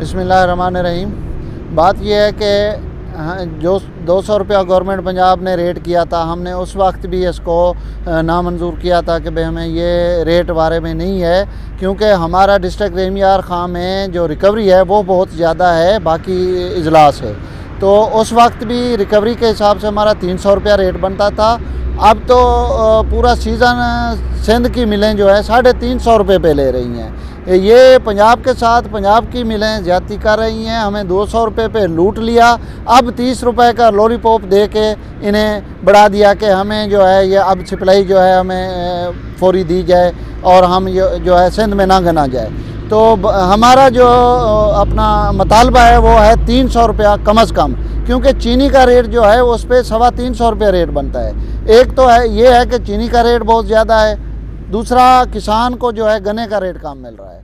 बिस्मिल्लाहिर्रहमानिर्रहीम। बात यह है कि जो 200 रुपया गवर्नमेंट पंजाब ने रेट किया था, हमने उस वक्त भी इसको नामंजूर किया था कि भाई हमें ये रेट बारे में नहीं है, क्योंकि हमारा डिस्ट्रिक्ट रेमियार खां में जो रिकवरी है वो बहुत ज़्यादा है बाकी अजला से। तो उस वक्त भी रिकवरी के हिसाब से हमारा 300 रुपया रेट बनता था। अब तो पूरा सीज़न सिंध की मिलें जो है 350 रुपये पे ले रही हैं। ये पंजाब के साथ पंजाब की मिलें ज़्यादती कर रही हैं। हमें 200 रुपये पे लूट लिया, अब 30 रुपये का लॉलीपॉप दे के इन्हें बढ़ा दिया कि हमें जो है ये अब सप्लाई जो है हमें फौरी दी जाए और हम जो है सिंध में ना गना जाए। तो हमारा जो अपना मुतालबा है वो है 300 रुपया कम अज़ कम, क्योंकि चीनी का रेट जो है उस पर 350 रुपये रेट बनता है। एक तो है ये है कि चीनी का रेट बहुत ज़्यादा है, दूसरा किसान को जो है गन्ने का रेट कम मिल रहा है।